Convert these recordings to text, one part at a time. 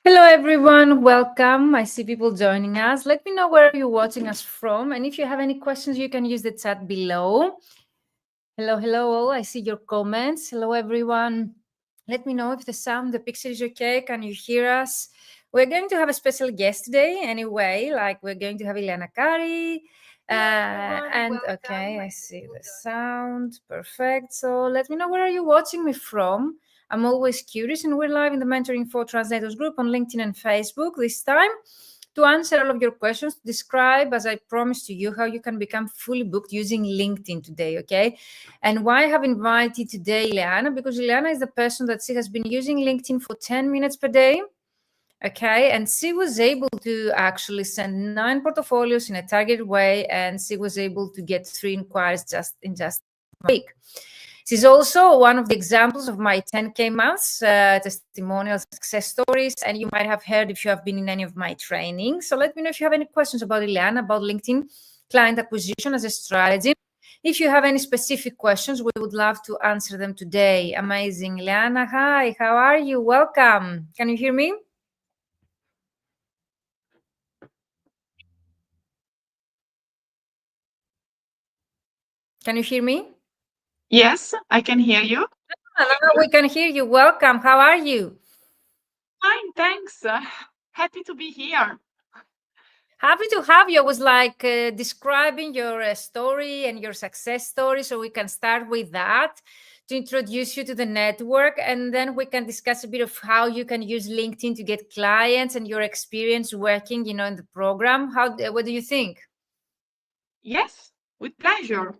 Hello, everyone. Welcome. I see people joining us. Let me know where you're watching us from. And if you have any questions, you can use the chat below. Hello, all. I see your comments. Hello, everyone. Let me know if the sound, the picture is okay. Can you hear us? We're going to have a special guest today anyway. Like we're going to have Ileana Kari. Okay, I see the sound. Perfect. So let me know where are you watching me from. I'm always curious, and we're live in the Mentoring for Translators group on LinkedIn and Facebook this time to answer all of your questions, to describe, as I promised to you, how you can become fully booked using LinkedIn today, okay? And why I have invited today Ileana, because Ileana is the person that she has been using LinkedIn for 10 minutes per day, okay? And she was able to actually send 9 portfolios in a targeted way, and she was able to get 3 inquiries in just a week. She's also one of the examples of my 10K months, testimonials, success stories, and you might have heard if you have been in any of my trainings. So let me know if you have any questions about Ileana, about LinkedIn client acquisition as a strategy. If you have any specific questions, we would love to answer them today. Amazing. Ileana, hi, how are you? Welcome. Can you hear me? Can you hear me? Yes, I can hear you. We can hear you. Welcome. How are you? Fine, thanks. Happy to be here. Happy to have you. I was like describing your story and your success story, so we can start with that to introduce you to the network, and then we can discuss a bit of how you can use LinkedIn to get clients and your experience working, in the program. What do you think? Yes, with pleasure.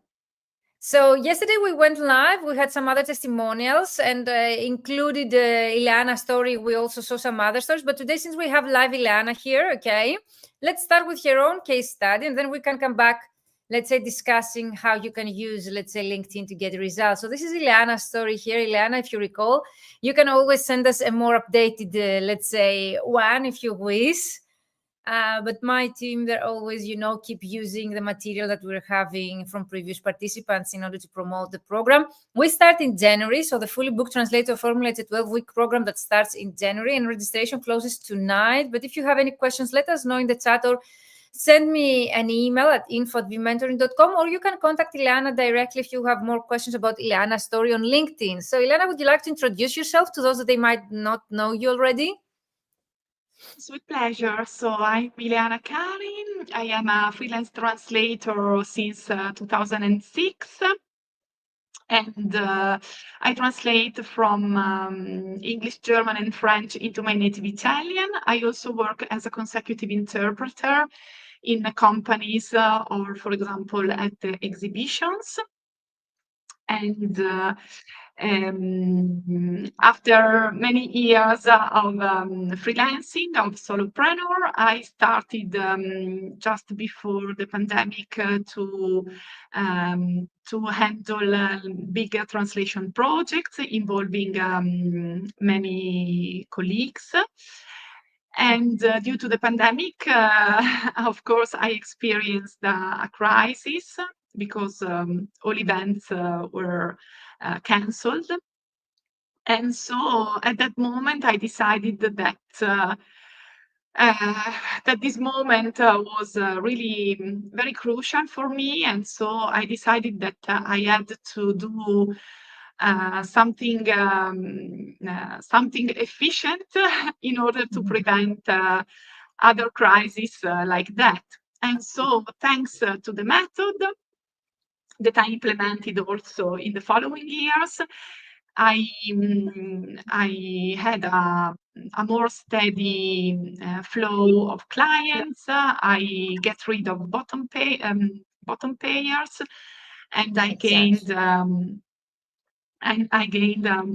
So yesterday we went live. We had some other testimonials and included Ileana's story. We also saw some other stories. But today, since we have live Ileana here, okay, let's start with your own case study, and then we can come back, let's say, discussing how you can use, let's say, LinkedIn to get results. So this is Ileana's story here. Ileana, if you recall, you can always send us a more updated, let's say, one if you wish. But my team, they're always, keep using the material that we're having from previous participants in order to promote the program. We start in January. So the Fully Booked Translator Formula, it's a 12-week program that starts in January, and registration closes tonight. But if you have any questions, let us know in the chat or send me an email at info@vmentoring.com, or you can contact Ileana directly if you have more questions about Ileana's story on LinkedIn. So Ileana, would you like to introduce yourself to those that they might not know you already? It's with pleasure. So I'm Ileana Karin. I am a freelance translator since 2006. And I translate from English, German, and French into my native Italian. I also work as a consecutive interpreter in companies or, for example, at exhibitions. And after many years of freelancing, of solopreneur, I started just before the pandemic to handle bigger translation projects involving many colleagues. And due to the pandemic, of course, I experienced a crisis because all events were cancelled. And so at that moment, I decided that this moment was really very crucial for me. And so I decided that I had to do something efficient in order to prevent other crises like that. And so thanks to the method that I implemented also in the following years, I had a more steady flow of clients. I get rid of bottom payers, and I gained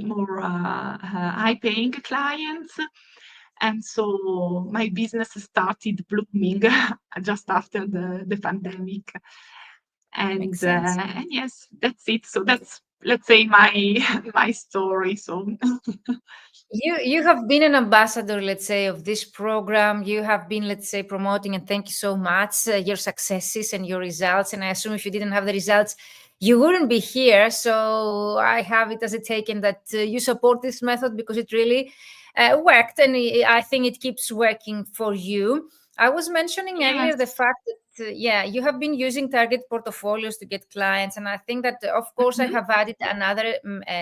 more high-paying clients. And so my business started blooming just after the pandemic. And yes, that's it. So that's, let's say, my story. So you have been an ambassador, let's say, of this program. You have been, let's say, promoting, and thank you so much, your successes and your results. And I assume if you didn't have the results, you wouldn't be here. So I have it as a taken that you support this method because it really worked, and I think it keeps working for you. I was mentioning earlier the fact that, you have been using target portfolios to get clients. And I think that, of course, I have added another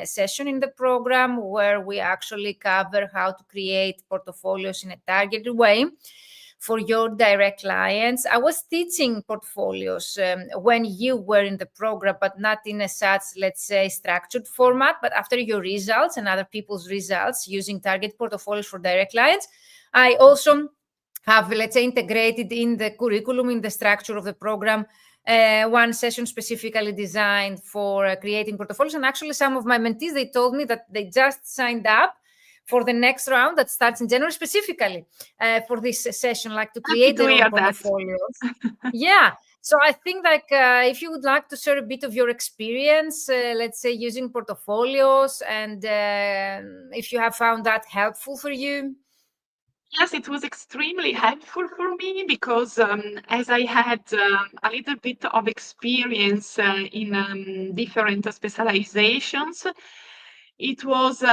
session in the program where we actually cover how to create portfolios in a targeted way for your direct clients. I was teaching portfolios when you were in the program, but not in a such, let's say, structured format. But after your results and other people's results using target portfolios for direct clients, I also have, let's say, integrated in the curriculum, in the structure of the program, one session specifically designed for creating portfolios. And actually, some of my mentees, they told me that they just signed up for the next round that starts in January, specifically for this session, like to create their own portfolios. Yeah. So I think, like, if you would like to share a bit of your experience, let's say, using portfolios, and if you have found that helpful for you. Yes, it was extremely helpful for me because as I had a little bit of experience in different specializations, it was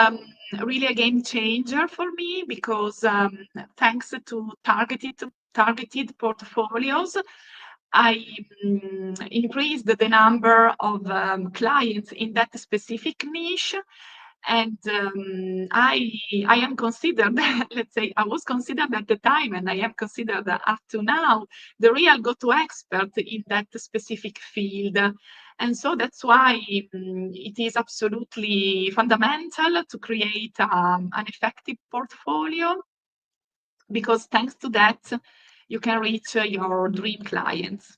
really a game changer for me because thanks to targeted portfolios, I increased the number of clients in that specific niche. And I am considered, let's say, I was considered at the time, and I am considered up to now, the real go-to expert in that specific field. And so that's why it is absolutely fundamental to create an effective portfolio, because thanks to that, you can reach your dream clients.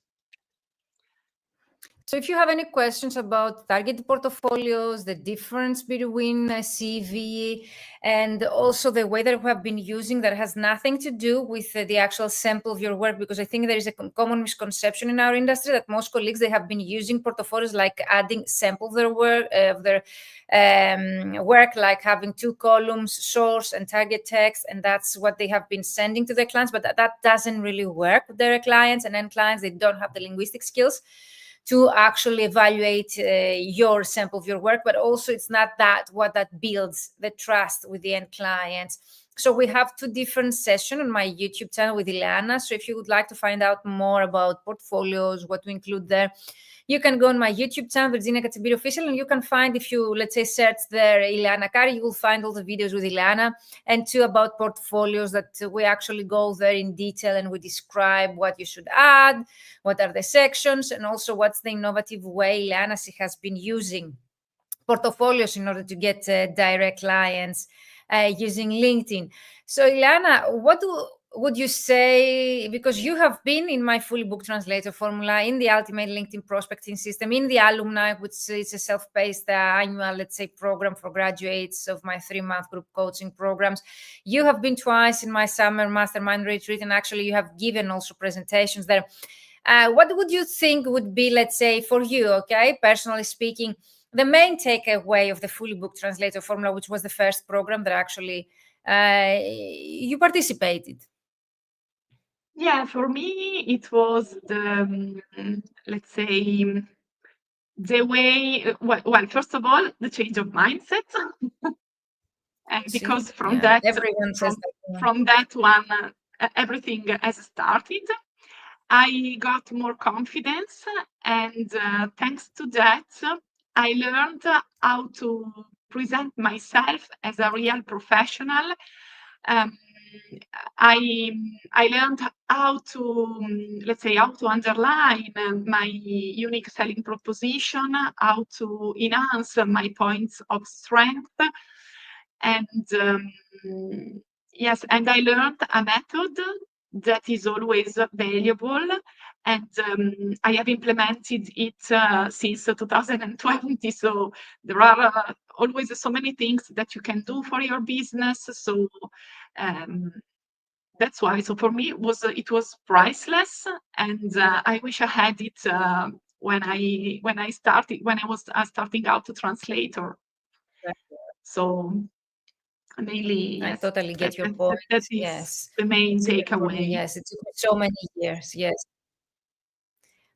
So if you have any questions about target portfolios, the difference between a CV and also the way that we have been using, that has nothing to do with the actual sample of your work, because I think there is a common misconception in our industry that most colleagues, they have been using portfolios like adding sample of their work, like having 2 columns, source and target text, and that's what they have been sending to their clients. But that doesn't really work with their clients and end clients. They don't have the linguistic skills to actually evaluate your sample of your work, but also it's not what that builds the trust with the end clients. So we have 2 different sessions on my YouTube channel with Ileana. So if you would like to find out more about portfolios, what to include there, you can go on my YouTube channel, Virginia Katsibiri Official, and you can find, if you, let's say, search there Ileana Kari, you will find all the videos with Ileana, and 2 about portfolios that we actually go there in detail, and we describe what you should add, what are the sections, and also what's the innovative way Ileana has been using portfolios in order to get direct clients using LinkedIn. So Ileana, what would you say, because you have been in my Fully Booked Translator Formula, in the Ultimate LinkedIn Prospecting System, in the Alumni, which is a self-paced annual, let's say, program for graduates of my 3-month group coaching programs. You have been twice in my summer mastermind retreat, and actually you have given also presentations there. What would you think would be, let's say, for you, okay, personally speaking, the main takeaway of the Fully Booked Translator Formula, which was the first program that actually you participated? Yeah, for me, it was the, let's say, the way, well, first of all, the change of mindset. Because from that, everyone says that. From that one, everything has started. I got more confidence, and thanks to that, I learned how to present myself as a real professional. I learned how to, let's say, how to underline my unique selling proposition, how to enhance my points of strength, and yes, and I learned a method that is always valuable, and I have implemented it since 2020. So there are always so many things that you can do for your business. So that's why. So for me, it was priceless, and I wish I had it when I was starting out to translator. So mainly, yes, I totally get your point. That is yes, the main takeaway. Yes, it took me so many years. Yes.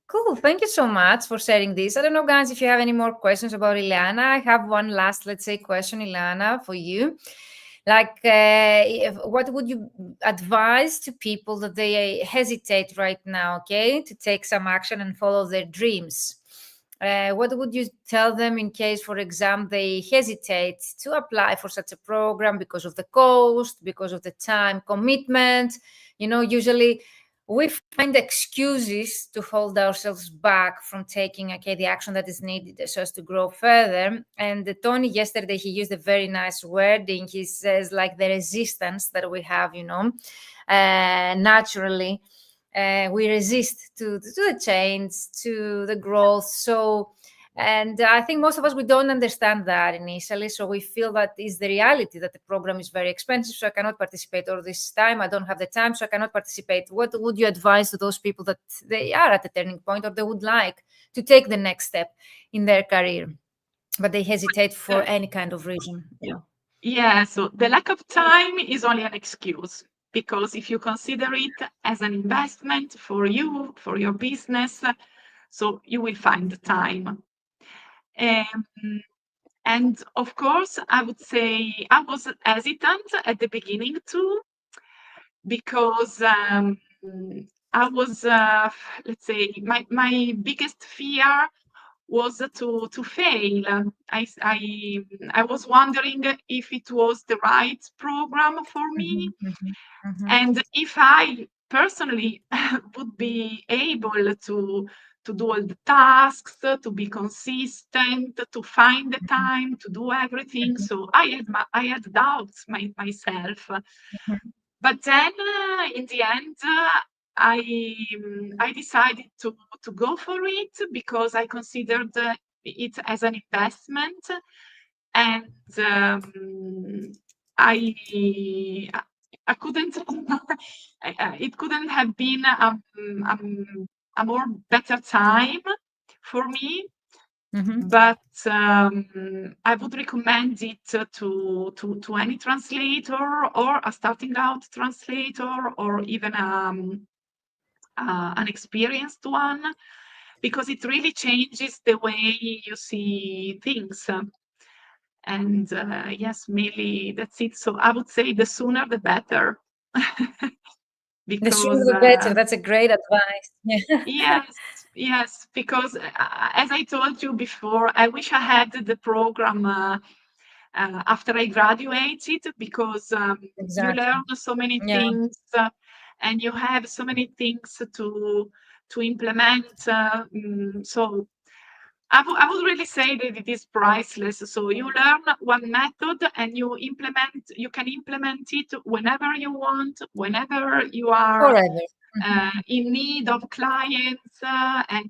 Cool. Thank you so much for sharing this. I don't know, guys, if you have any more questions about Ileana. I have one last, let's say, question, Ileana, for you. Like, what would you advise to people that they hesitate right now, okay, to take some action and follow their dreams? What would you tell them in case, for example, they hesitate to apply for such a program because of the cost, because of the time commitment? Usually we find excuses to hold ourselves back from taking, okay, the action that is needed so as to grow further. And Tony, yesterday, he used a very nice wording. He says, like, the resistance that we have, naturally, we resist to the change, to the growth. So, and I think most of us, we don't understand that initially. So we feel that is the reality, that the program is very expensive, so I cannot participate all this time. I don't have the time, so I cannot participate. What would you advise to those people that they are at a turning point, or they would like to take the next step in their career, but they hesitate for any kind of reason? Yeah, so the lack of time is only an excuse, because if you consider it as an investment for you, for your business, so you will find the time. And of course, I would say I was hesitant at the beginning too, because I was, let's say, my biggest fear was to fail. I was wondering if it was the right program for me, and if I personally would be able to do all the tasks, to be consistent, to find the time to do everything. So I had doubts myself. But then in the end, I decided to go for it, because I considered it as an investment, and I couldn't. It couldn't have been a more better time for me. But I would recommend it to any translator, or a starting out translator, or even an experienced one, because it really changes the way you see things. And yes, mainly that's it. So I would say the sooner the better. The sooner the better. That's a great advice. Yes, because as I told you before, I wish I had the program after I graduated, because you learn so many things, and you have so many things to implement. So I would really say that it is priceless. So you learn one method, and you can implement it whenever you want, whenever you are in need of clients, and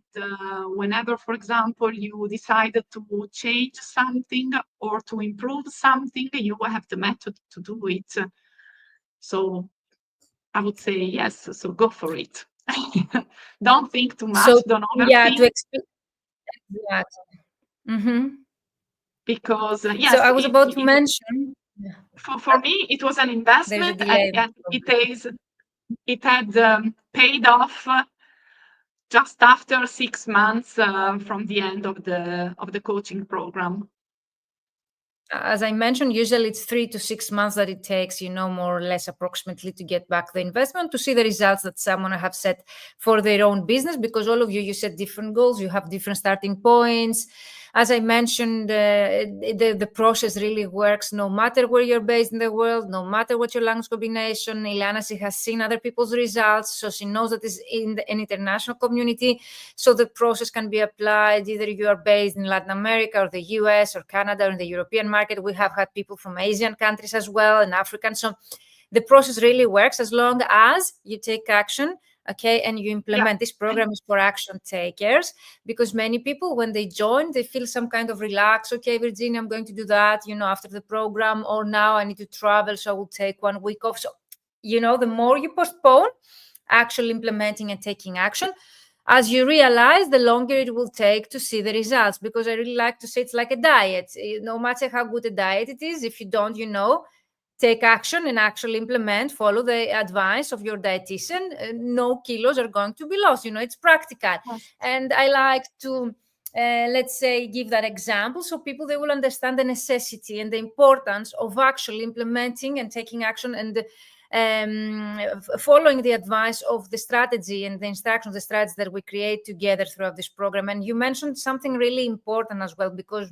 whenever, for example, you decide to change something or to improve something, you have the method to do it. So I would say yes, so go for it. Don't think too much, don't overthink. Because yes, so I was about to mention, for me it was an investment, and it had paid off just after 6 months from the end of the coaching program. As I mentioned, usually it's 3 to 6 months that it takes, more or less approximately, to get back the investment, to see the results that someone have set for their own business, because all of you set different goals, you have different starting points. As I mentioned, the process really works no matter where you're based in the world, no matter what your language combination. Ileana, she has seen other people's results, so she knows that it's in an international community. So the process can be applied either you are based in Latin America, or the US, or Canada, or in the European market. We have had people from Asian countries as well, and African. So the process really works as long as you take action. Okay, and you implement. This program is for action takers, because many people, when they join, they feel some kind of relax. Okay, Virginia, I'm going to do that, after the program, or now I need to travel, so I will take 1 week off. So, the more you postpone actually implementing and taking action, as you realize, the longer it will take to see the results. Because I really like to say it's like a diet. No matter how good a diet it is, if you don't, take action and actually implement, follow the advice of your dietitian, no kilos are going to be lost. It's practical. And I like to let's say, give that example so people, they will understand the necessity and the importance of actually implementing and taking action and following the advice of the strategy and the instructions, the strategy that we create together throughout this program. And you mentioned something really important as well, because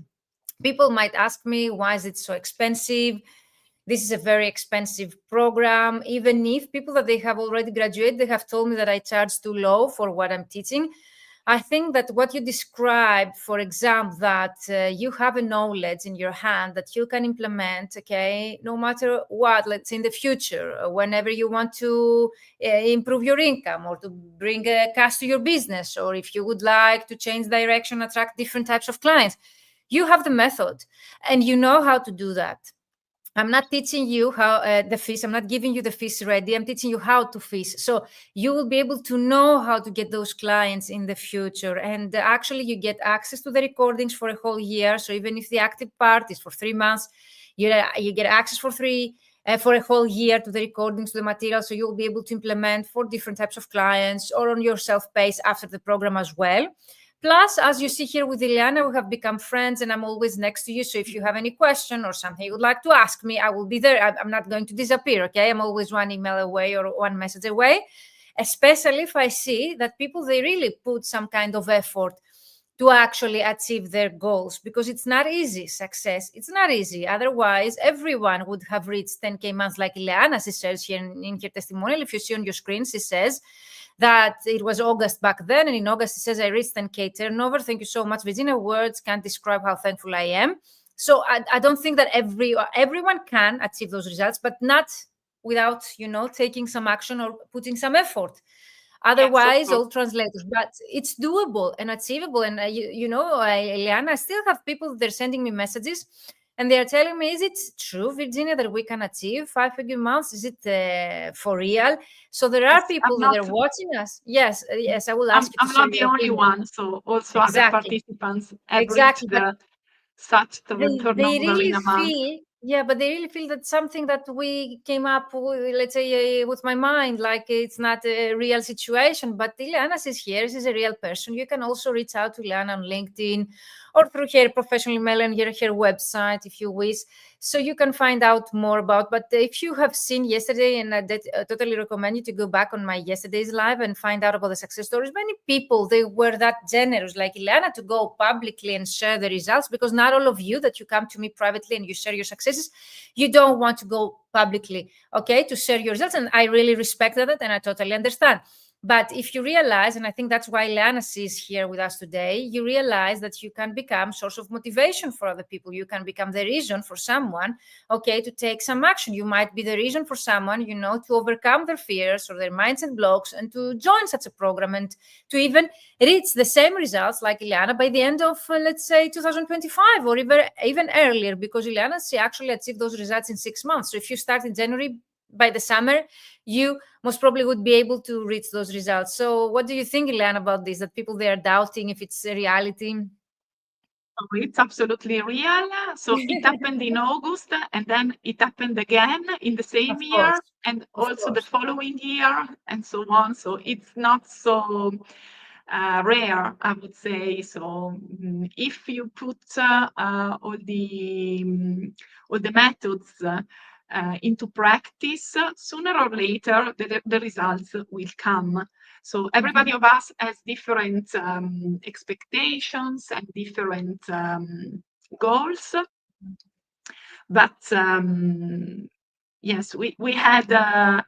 people might ask me, why is it so expensive? This is a very expensive program. Even if people that they have already graduated, they have told me that I charge too low for what I'm teaching. I think that what you described, for example, that you have a knowledge in your hand that you can implement, okay, no matter what, let's say in the future, whenever you want to improve your income or to bring cash to your business, or if you would like to change direction, attract different types of clients, you have the method and you know how to do that. I'm not teaching you how the fish. I'm not giving you the fish ready. I'm teaching you how to fish. So you will be able to know how to get those clients in the future. And actually, you get access to the recordings for a whole year. So even if the active part is for 3 months, you get access for a whole year to the recordings, to the material. So you'll be able to implement for different types of clients or on your self-paced after the program as well. Plus, as you see here with Ileana, we have become friends and I'm always next to you. So if you have any question or something you would like to ask me, I will be there. I'm not going to disappear, okay? I'm always one email away or one message away, especially if I see that people, they really put some kind of effort to actually achieve their goals, because it's not easy. Success, it's not easy. Otherwise, everyone would have reached 10K months like Ileana, she says here in her testimonial. If you see on your screen, she says that it was August back then, and in August, she says, I reached 10K turnover. Thank you so much, Virginia. Words can't describe how thankful I am. So I don't think that everyone can achieve those results, but not without, taking some action or putting some effort. Otherwise, all translators, but it's doable and achievable. And, Eliana, I still have people, they're sending me messages and they're telling me, is it true, Virginia, that we can achieve 5-figure months? Is it for real? So there are people that are watching us. Yes, I will ask you to I'm not the only one. So also other participants have reached such turnover really in a month. But they really feel that something that we came up with, let's say, with my mind, like it's not a real situation. But Ileana is here. She's a real person. You can also reach out to Ileana on LinkedIn or through her professional email and her website if you wish. So you can find out more about. But if you have seen yesterday, and I totally recommend you to go back on my yesterday's live and find out about the success stories. Many people, they were that generous, like Ileana, to go publicly and share the results, because not all of you that you come to me privately and you share your successes, you don't want to go publicly, okay, to share your results. And I really respect that and I totally understand. But if you realize, and I think that's why Ileana is here with us today, you realize that you can become source of motivation for other people. You can become the reason for someone, okay, to take some action. You might be the reason for someone, to overcome their fears or their mindset blocks and to join such a program and to even reach the same results like Ileana by the end of, let's say, 2025 or even earlier, because Ileana, she actually achieved those results in 6 months. So if you start in January, by the summer, you most probably would be able to reach those results. So what do you think, Ileana, about this, that people, they are doubting if it's a reality? Oh, it's absolutely real. So it happened in August and then it happened again in the same year and also the following year and so on. So it's not so rare, I would say. So if you put all the methods into practice, sooner or later the results will come. So everybody of us has different expectations and different goals. But yes, we had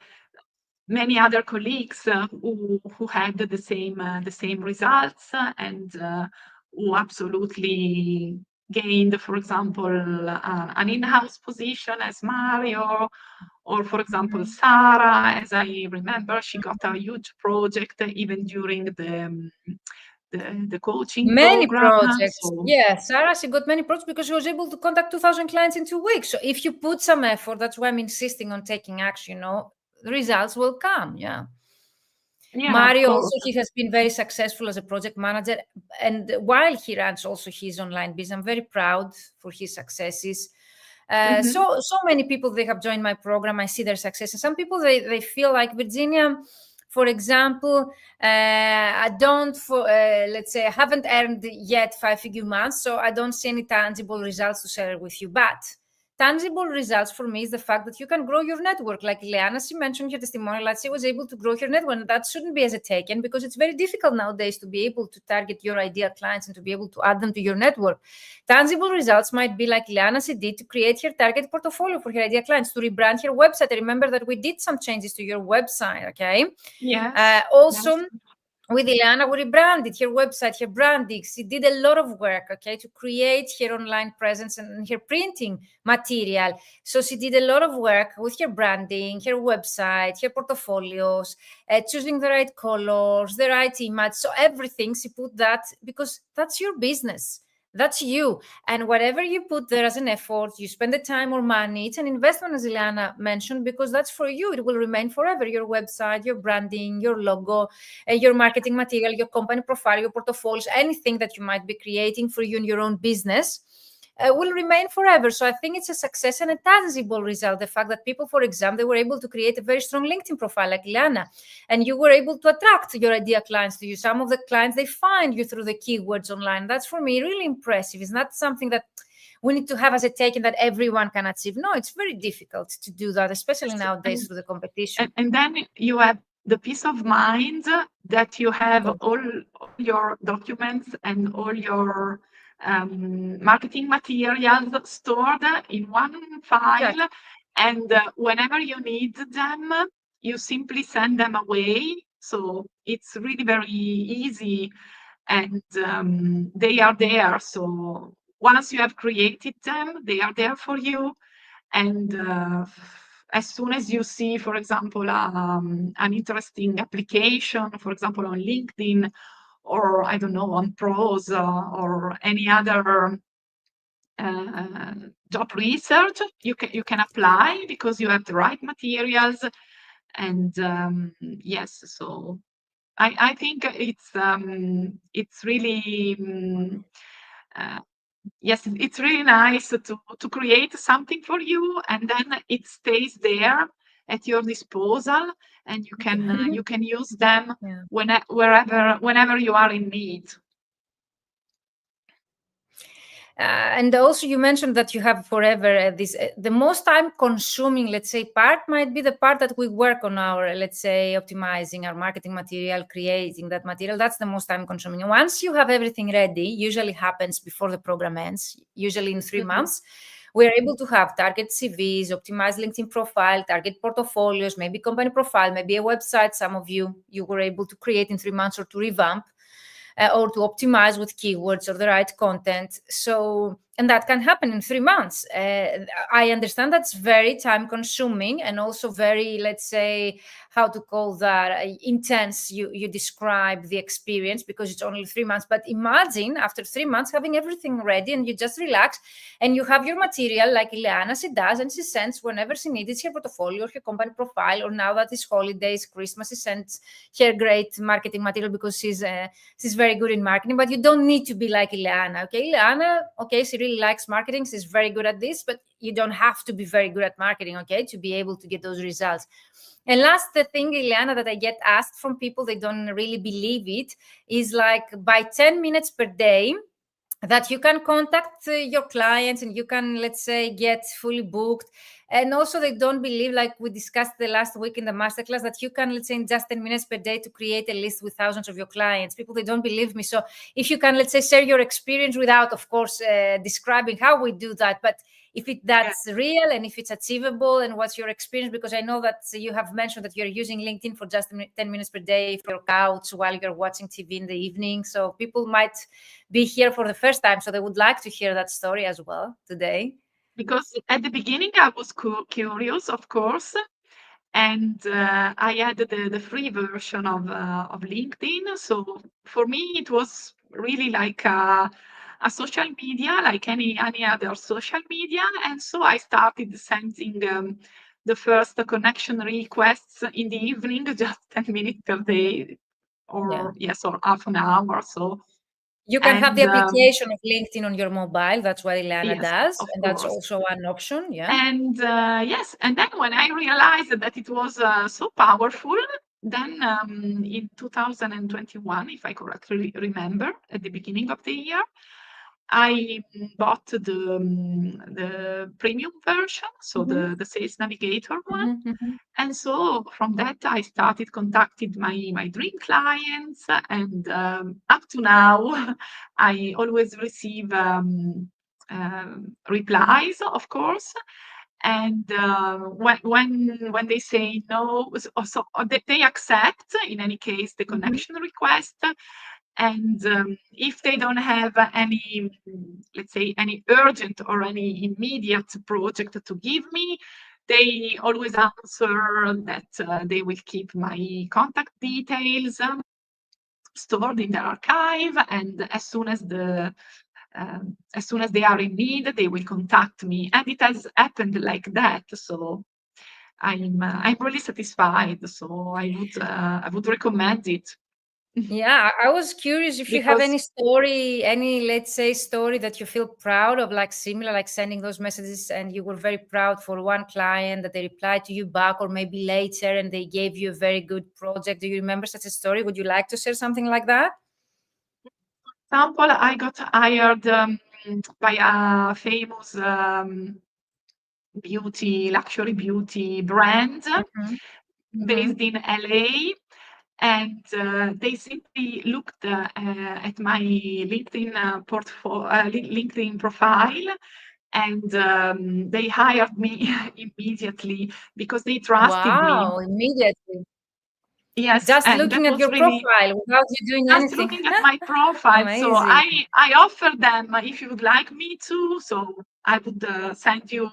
many other colleagues who had the same results and who absolutely gained, for example, an in-house position as Mario, or for example, Sarah, as I remember, she got a huge project even during the coaching many program. Projects. So. Yeah, Sarah, she got many projects because she was able to contact 2,000 clients in 2 weeks. So if you put some effort, that's why I'm insisting on taking action, the results will come. Yeah. Mario also, he has been very successful as a project manager, and while he runs also his online business, I'm very proud for his successes. So many people, they have joined my program. I see their success, and some people, they feel like, Virginia, For example, I don't, let's say, I haven't earned yet 5-figure months, so I don't see any tangible results to share with you. But tangible results for me is the fact that you can grow your network. Like Ileana, she mentioned your testimonial that she was able to grow her network. And that shouldn't be as a taken, because it's very difficult nowadays to be able to target your ideal clients and to be able to add them to your network. Tangible results might be like Ileana, she did to create her target portfolio for her ideal clients, to rebrand her website. I remember that we did some changes to your website, okay? Yes. Also, yes. with Ileana, we rebranded her website, her branding. She did a lot of work, okay, to create her online presence and her printing material. So she did a lot of work with her branding, her website, her portfolios, choosing the right colors, the right image. So everything, she put that, because that's your business. That's you. And whatever you put there as an effort, you spend the time or money, it's an investment, as Ileana mentioned, because that's for you. It will remain forever. Your website, your branding, your logo, your marketing material, your company profile, your portfolios, anything that you might be creating for you in your own business will remain forever. So I think it's a success and a tangible result. The fact that people, for example, they were able to create a very strong LinkedIn profile like Ileana, and you were able to attract your ideal clients to you. Some of the clients, they find you through the keywords online. That's for me really impressive. It's not something that we need to have as a taken that everyone can achieve. No, it's very difficult to do that, especially nowadays through the competition. And then you have the peace of mind that you have all your documents and all your marketing materials stored in one file. Yeah. And whenever you need them, you simply send them away. So it's really very easy, and they are there. So once you have created them, they are there for you. And as soon as you see, for example, an interesting application, for example, on LinkedIn, or I don't know, on Pros or any other job research, you can apply because you have the right materials. And yes, so I think it's really yes, it's really nice to create something for you, and then it stays there at your disposal, and you can use them Yeah. whenever you are in need. And also you mentioned that you have forever this the most time consuming, let's say, part might be the part that we work on our, let's say, optimizing our marketing material, creating that material. That's the most time consuming. Once you have everything ready, usually happens before the program ends, usually in 3 months, we are able to have target CVs, optimized LinkedIn profile, target portfolios, maybe company profile, maybe a website. Some of you were able to create in 3 months or to revamp. Or to optimize with keywords or the right content. So, and that can happen in 3 months. I understand that's very time consuming and also very, let's say, how to call that, intense. You describe the experience because it's only 3 months. But imagine after 3 months having everything ready and you just relax and you have your material like Ileana, she does, and she sends whenever she needs her portfolio or her company profile, or now that it's holidays, Christmas, she sends her great marketing material because she's very good in marketing. But you don't need to be like Ileana. Okay, Ileana, okay, she really likes marketing, she's very good at this, but you don't have to be very good at marketing, okay, to be able to get those results. And last thing, Ileana, that I get asked from people, they don't really believe it, is like by 10 minutes per day that you can contact your clients and you can, let's say, get fully booked. And also they don't believe, like we discussed the last week in the masterclass, that you can, let's say, in just 10 minutes per day to create a list with thousands of your clients. People, they don't believe me. So if you can, let's say, share your experience without, of course, describing how we do that, but if that's real and if it's achievable and what's your experience, because I know that you have mentioned that you're using LinkedIn for just 10 minutes per day for your couch while you're watching TV in the evening. So people might be here for the first time, so they would like to hear that story as well today. Because at the beginning I was curious, of course, and I had the free version of LinkedIn. So for me, it was really like a social media, like any other social media. And so I started sending the first connection requests in the evening, just 10 minutes per day, or or half an hour or so. You can have the application of LinkedIn on your mobile. That's what Ileana does. And that's also an option. Yeah. And yes, and then when I realized that it was so powerful, Then in 2021, if I correctly remember, at the beginning of the year, I bought the premium version, so the Sales Navigator one. And so from that, I started contacting my dream clients, and up to now, I always receive replies, of course. And when they say no, so they accept in any case the connection request. And if they don't have any, let's say, any urgent or any immediate project to give me, they always answer that they will keep my contact details stored in their archive, and as soon as they are in need, they will contact me. And it has happened like that. So I'm really satisfied. So I would recommend it. Yeah, I was curious if you have Because any story, let's say, story that you feel proud of, like similar, like sending those messages and you were very proud for one client that they replied to you back, or maybe later and they gave you a very good project. Do you remember such a story? Would you like to share something like that? example, I got hired by a famous luxury beauty brand based in LA. And they simply looked at my LinkedIn LinkedIn profile, and they hired me immediately because they trusted me. Wow, immediately. Yes, Just and that looking at was your really profile without you doing just anything. looking at my profile. So Amazing. I offered them, if you would like me to, so I would send you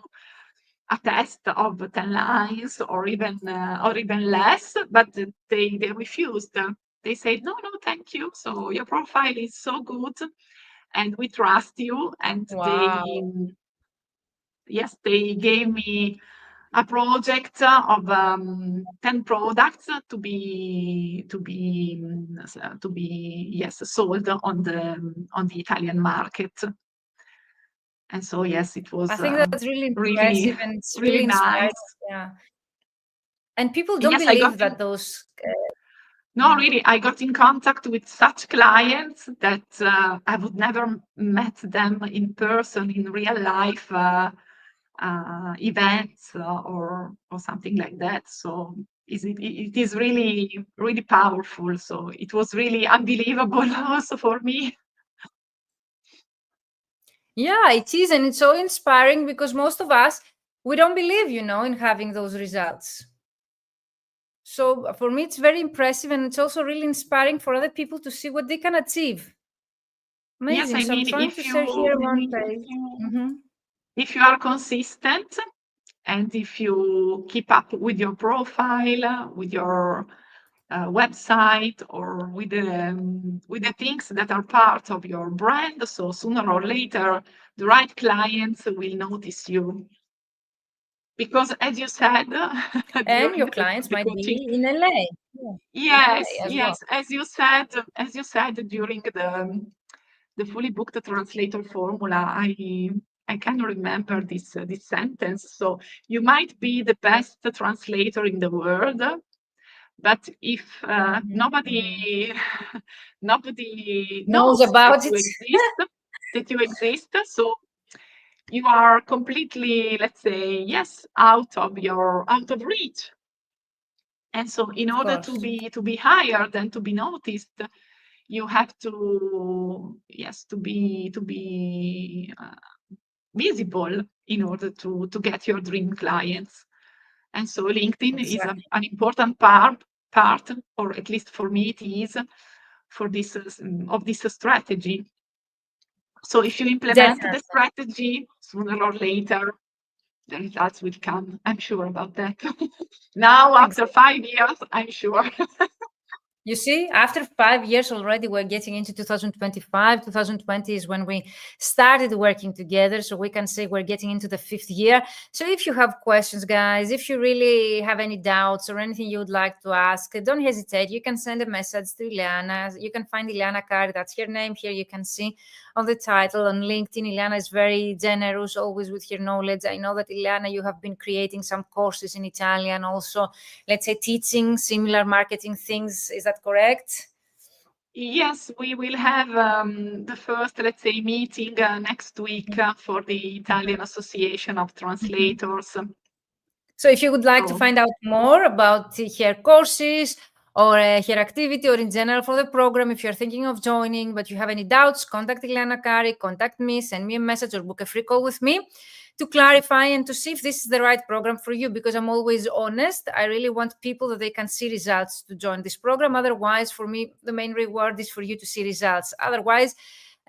a test of 10 lines or even less, but they refused. They said, no, thank you. So your profile is so good and we trust you. And Wow. they gave me a project of 10 products to be sold on the Italian market. And so yes, it was I think that's really really impressive and it's really really inspiring. nice. Yeah. And people don't Yes, I got believe that those. no, really, I got in contact with such clients that I would never met them in person in real life events or something like that. So it is really really powerful. So it was really unbelievable also for me. Yeah, it is. And it's so inspiring because most of us, we don't believe, in having those results. So for me, it's very impressive. And it's also really inspiring for other people to see what they can achieve. Yes, Amazing. I So I'm mean, trying to share here one page. if you are consistent and if you keep up with your profile, with your website, or with the things that are part of your brand, so sooner or later the right clients will notice you. Because as you said And during your clients the might coaching, be in LA. Yeah. In yes, LA as well. yes, as you said during the Fully Booked Translator Formula, I can remember this sentence. So you might be the best translator in the world, but if nobody nobody Knows knows about it. that you exist, so you are completely, let's say, yes, out of reach. And so in Of order course. to be hired and to be noticed, you have to, yes, to be visible in order to get your dream clients. And so LinkedIn is Exactly. an important part, or at least for me it is, for this of this strategy. So if you implement the Definitely. strategy, sooner or later the results will come. I'm sure about that. Now, after Exactly. 5 years, I'm sure. You see, after 5 years already, we're getting into 2025. 2020 is when we started working together. So we can say we're getting into the 5th year. So if you have questions, guys, if you really have any doubts or anything you would like to ask, don't hesitate. You can send a message to Ileana. You can find Ileana Kari. That's her name here. You can see on the title on LinkedIn. Ileana is very generous, always with her knowledge. I know that, Ileana, you have been creating some courses in Italian, also, let's say, teaching similar marketing things. Is that correct? Yes, we will have the first, let's say, meeting next week for the Italian Association of Translators. So if you would like to find out more about her courses or her activity or in general for the program, if you're thinking of joining but you have any doubts, contact Ileana Kari, contact me, send me a message or book a free call with me to clarify and to see if this is the right program for you, because I'm always honest. I really want people that they can see results to join this program. Otherwise, for me, the main reward is for you to see results. Otherwise,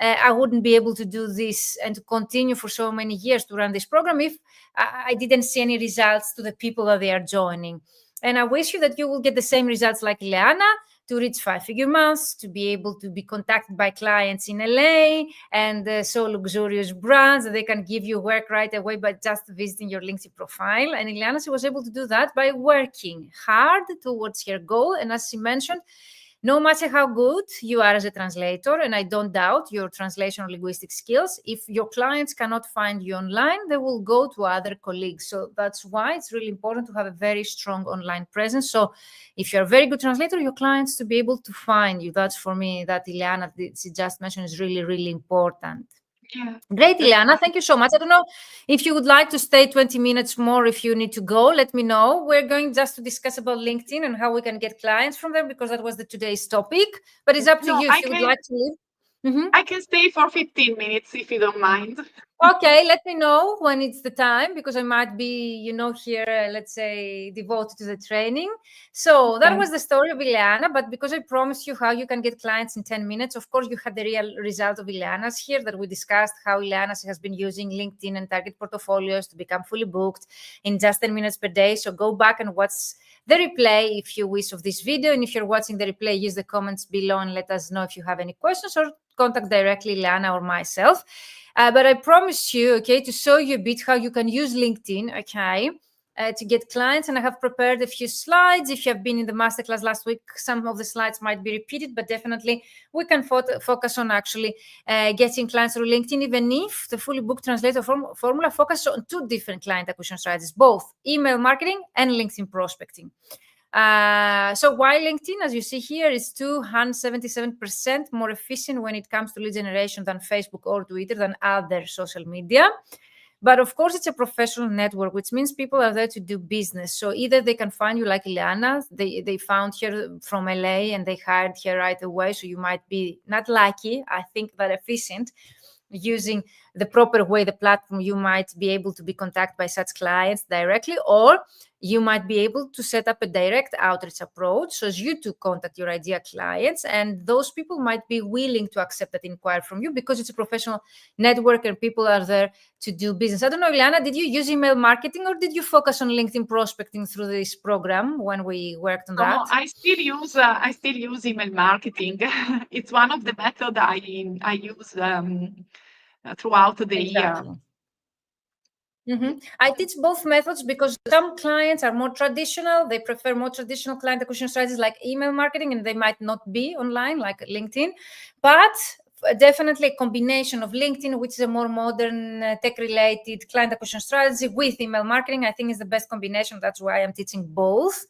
I wouldn't be able to do this and to continue for so many years to run this program if I didn't see any results to the people that they are joining. And I wish you that you will get the same results like Ileana, to reach 5-figure months, to be able to be contacted by clients in LA, and so luxurious brands that they can give you work right away by just visiting your LinkedIn profile. And Ileana, she was able to do that by working hard towards her goal. And as she mentioned, no matter how good you are as a translator, and I don't doubt your translation or linguistic skills, if your clients cannot find you online, they will go to other colleagues. So that's why it's really important to have a very strong online presence. So if you're a very good translator, your clients to be able to find you. That's for me, that Ileana, she just mentioned, is really, really important. Yeah. Great, Ileana. Thank you so much. I don't know if you would like to stay 20 minutes more. If you need to go, let me know. We're going just to discuss about LinkedIn and how we can get clients from them, because that was today's topic. But it's up to you if you would like to leave. I can stay for 15 minutes if you don't mind. Okay, let me know when it's the time, because I might be, here, let's say, devoted to the training. So that was the story of Ileana, but because I promised you how you can get clients in 10 minutes, of course, you had the real result of Ileana's here, that we discussed how Ileana has been using LinkedIn and target portfolios to become fully booked in just 10 minutes per day. So go back and watch the replay if you wish of this video. And if you're watching the replay, use the comments below and let us know if you have any questions, or contact directly Ileana or myself. But I promise you, okay, to show you a bit how you can use LinkedIn, okay, to get clients. And I have prepared a few slides. If you have been in the masterclass last week, some of the slides might be repeated, but definitely we can focus on actually getting clients through LinkedIn, even if the Fully Booked Translator Formula focuses on 2 different client acquisition strategies, both email marketing and LinkedIn prospecting. So while LinkedIn, as you see here, is 277% more efficient when it comes to lead generation than Facebook or Twitter, than other social media. But of course, it's a professional network, which means people are there to do business. So either they can find you like Ileana, they found her from LA and they hired her right away. So you might be not lucky, I think, but efficient. Using the proper way, the platform, you might be able to be contacted by such clients directly, or you might be able to set up a direct outreach approach so as you to contact your ideal clients, and those people might be willing to accept that inquiry from you because it's a professional network and people are there to do business. I don't know, Ileana, did you use email marketing or did you focus on LinkedIn prospecting through this program when we worked on that? I still use email marketing. It's one of the methods I use throughout the year. I teach both methods because some clients are more traditional. They prefer more traditional client acquisition strategies like email marketing, and they might not be online like LinkedIn. But definitely a combination of LinkedIn, which is a more modern tech-related client acquisition strategy, with email marketing, I think is the best combination. That's why I'm teaching both.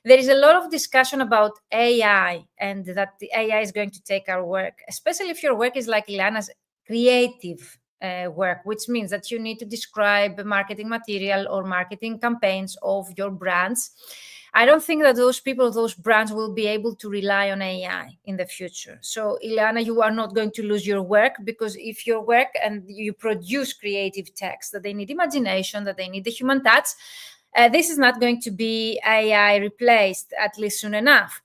There is a lot of discussion about AI and that the AI is going to take our work, especially if your work is like Ileana's, creative work, which means that you need to describe marketing material or marketing campaigns of your brands. I don't think that those people, those brands will be able to rely on AI in the future. So, Ileana, you are not going to lose your work, because if your work and you produce creative text, that they need imagination, that they need the human touch, this is not going to be AI replaced, at least soon enough.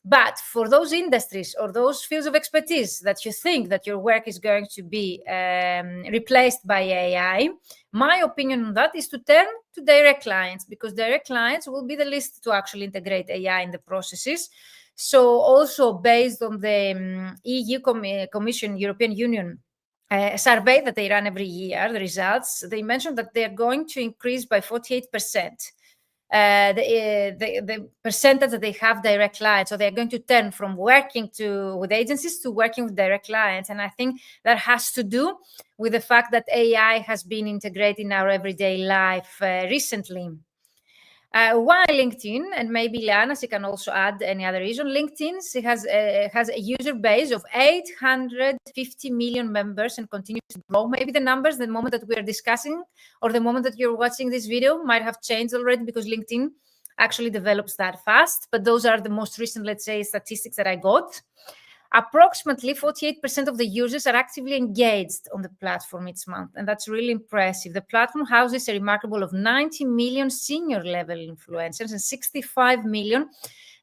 But for those industries or those fields of expertise that you think that your work is going to be replaced by AI, my opinion on that is to turn to direct clients, because direct clients will be the least to actually integrate AI in the processes. So also based on the EU Commission, European Union survey that they run every year, the results, they mentioned that they're going to increase by 48%. The percentage that they have direct clients. So they're going to turn from working with agencies to working with direct clients. And I think that has to do with the fact that AI has been integrated in our everyday life recently. Why LinkedIn? And maybe Liana, she can also add any other reason. LinkedIn has a user base of 850 million members and continues to grow. Maybe the numbers, the moment that we are discussing or the moment that you're watching this video might have changed already because LinkedIn actually develops that fast. But those are the most recent, let's say, statistics that I got. Approximately 48% of the users are actively engaged on the platform each month, and that's really impressive. The platform houses a remarkable of 90 million senior level influencers and 65 million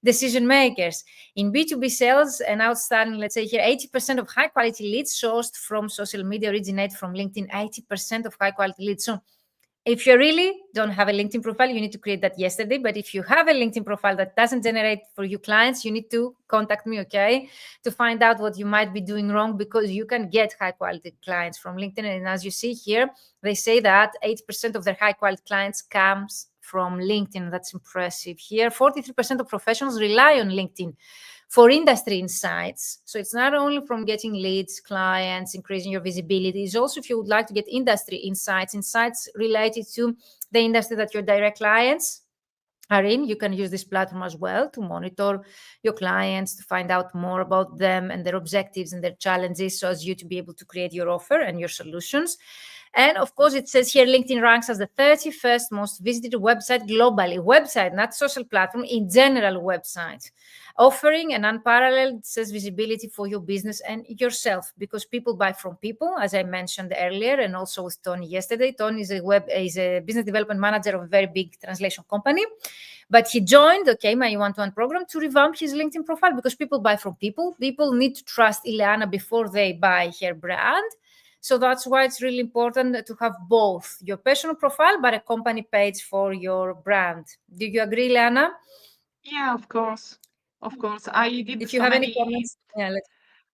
decision makers. In B2B sales, an outstanding, let's say here, 80% of high quality leads sourced from social media originate from LinkedIn, 80% of high quality leads. So if you really don't have a LinkedIn profile, you need to create that yesterday. But if you have a LinkedIn profile that doesn't generate for you clients, you need to contact me, okay, to find out what you might be doing wrong, because you can get high quality clients from LinkedIn. And as you see here, they say that 80% of their high quality clients comes from LinkedIn. That's impressive. Here, 43% of professionals rely on LinkedIn for industry insights. So it's not only from getting leads, clients, increasing your visibility. It's also if you would like to get industry insights related to the industry that your direct clients are in. You can use this platform as well to monitor your clients, to find out more about them and their objectives and their challenges, so as you to be able to create your offer and your solutions. And of course, it says here LinkedIn ranks as the 31st most visited website globally. Website, not social platform, in general website, offering an unparalleled visibility for your business and yourself, because people buy from people, as I mentioned earlier, and also with Tony yesterday. Tony is a business development manager of a very big translation company. But he joined, my one-to-one program to revamp his LinkedIn profile, because people buy from people. People need to trust Ileana before they buy her brand. So that's why it's really important to have both your personal profile, but a company page for your brand. Do you agree, Ileana? Yeah, of course. Of course. I did If you have any comments,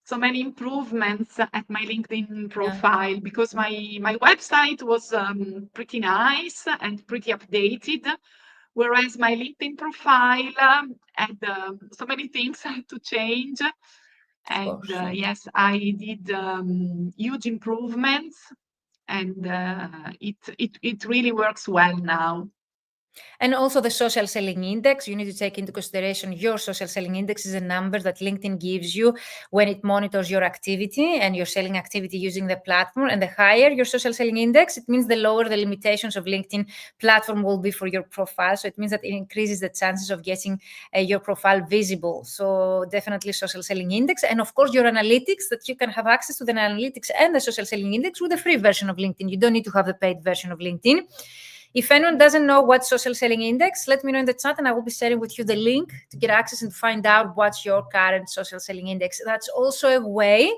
so many improvements at my LinkedIn profile, because my website was pretty nice and pretty updated, whereas my LinkedIn profile had so many things I had to change. And yes, I did huge improvements, and it really works well now. And also the social selling index, you need to take into consideration your social selling index is a number that LinkedIn gives you when it monitors your activity and your selling activity using the platform. And the higher your social selling index, it means the lower the limitations of LinkedIn platform will be for your profile. So it means that it increases the chances of getting your profile visible. So definitely social selling index. And of course, your analytics, that you can have access to the analytics and the social selling index with the free version of LinkedIn. You don't need to have the paid version of LinkedIn. If anyone doesn't know what social selling index, let me know in the chat and I will be sharing with you the link to get access and find out what's your current social selling index. That's also a way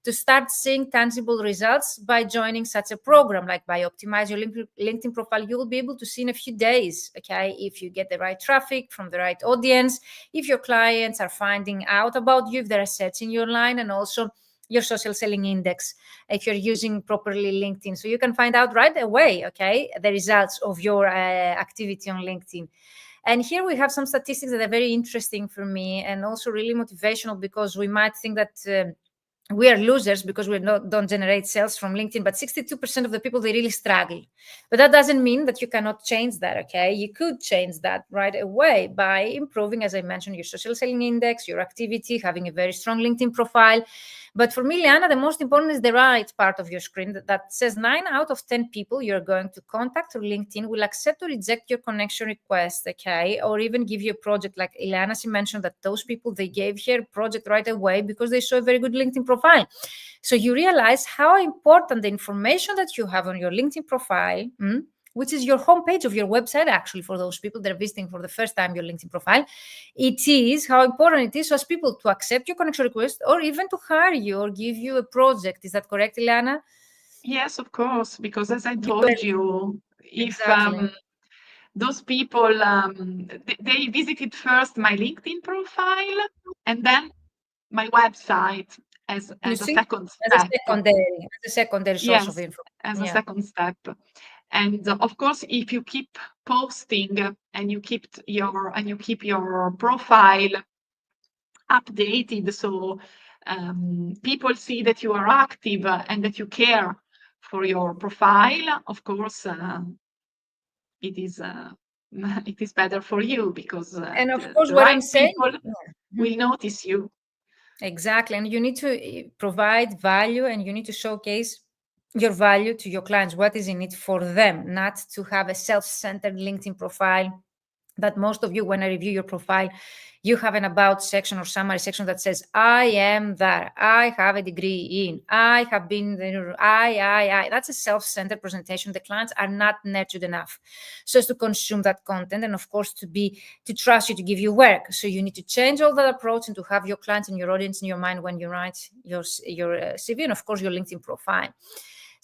to start seeing tangible results by joining such a program. Like by optimize your LinkedIn profile, you will be able to see in a few days, if you get the right traffic from the right audience, if your clients are finding out about you, if they're searching you online, and also your social selling index if you're using properly LinkedIn. So you can find out right away, the results of your activity on LinkedIn. And here we have some statistics that are very interesting for me and also really motivational, because we might think that we are losers because we don't generate sales from LinkedIn, but 62% of the people, they really struggle. But that doesn't mean that you cannot change that, You could change that right away by improving, as I mentioned, your social selling index, your activity, having a very strong LinkedIn profile. But for me, Liana, the most important is the right part of your screen that says 9 out of 10 people you're going to contact through LinkedIn will accept or reject your connection request, or even give you a project. Like Ileana, she mentioned that those people, they gave her a project right away because they saw a very good LinkedIn profile. So you realize how important the information that you have on your LinkedIn profile, which is your homepage of your website, actually, for those people that are visiting for the first time your LinkedIn profile, it is how important it is for people to accept your connection request or even to hire you or give you a project. Is that correct, Ileana? Yes, of course, because as I told you, if exactly. those people, they visited first my LinkedIn profile and then my website as You a see, second as a step. secondary source of Yes, info. as a Yeah. second step. And of course, if you keep posting and you keep your profile updated, so people see that you are active and that you care for your profile, of course, it is it is better for you because And of course, the what I'm right saying, people yeah. will notice you. Exactly. And you need to provide value and you need to showcase your value to your clients. What is in it for them, not to have a self centered LinkedIn profile. That most of you, when I review your profile, you have an about section or summary section that says, I am that, I have a degree in, I have been there, I. That's a self-centered presentation. The clients are not nurtured enough so as to consume that content and of course to trust you to give you work. So you need to change all that approach and to have your clients and your audience in your mind when you write your CV and of course your LinkedIn profile.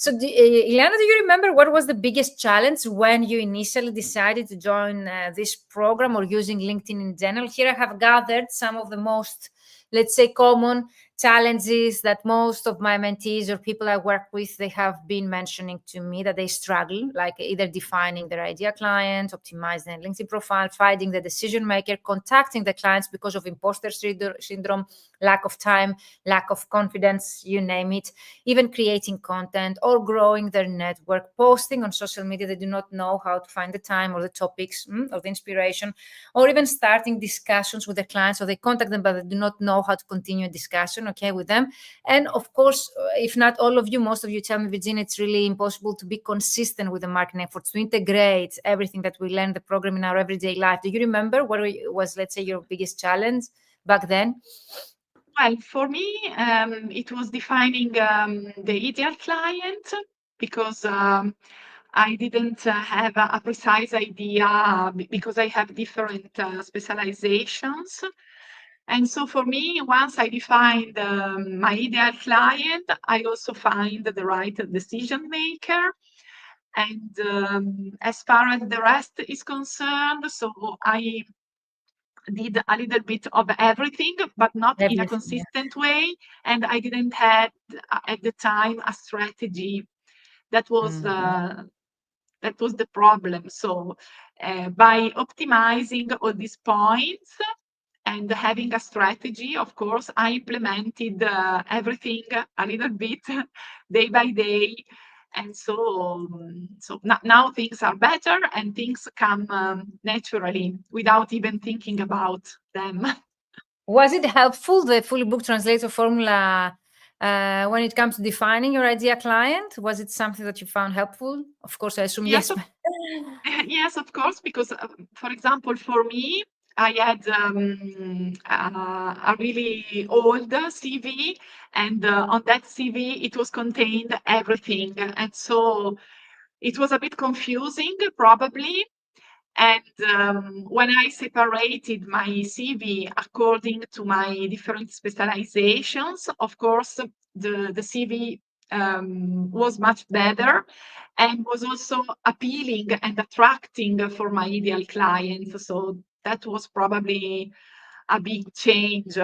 So, Ileana, do you remember what was the biggest challenge when you initially decided to join this program or using LinkedIn in general? Here I have gathered some of the most, let's say, common challenges that most of my mentees or people I work with, they have been mentioning to me that they struggle, like either defining their ideal client, optimizing their LinkedIn profile, finding the decision maker, contacting the clients because of imposter syndrome, lack of time, lack of confidence, you name it, even creating content or growing their network, posting on social media. They do not know how to find the time or the topics or the inspiration, or even starting discussions with their clients. So they contact them, but they do not know how to continue a discussion, okay, with them. And of course, if not all of you, most of you tell me, Virginia, it's really impossible to be consistent with the marketing efforts, to integrate everything that we learn in the program in our everyday life. Do you remember what was, let's say, your biggest challenge back then? Well, for me, it was defining the ideal client because I didn't have a precise idea because I have different specializations. And so for me, once I defined my ideal client, I also find the right decision maker. And as far as the rest is concerned, so I did a little bit of everything, but not in a Everything, yeah. consistent way. And I didn't have at the time a strategy. That was that was the problem. So by optimizing all these points and having a strategy, of course, I implemented everything a little bit day by day. And so now things are better and things come naturally without even thinking about them. Was it helpful, the Fully Booked Translator Formula, when it comes to defining your ideal client? Was it something that you found helpful? Of course, I assume Yes, yes. yes, of course, because for example, for me, I had a really old CV, and on that CV, it was contained everything. And so it was a bit confusing, probably. And when I separated my CV according to my different specializations, of course, the CV was much better and was also appealing and attracting for my ideal clients. So that was probably a big change.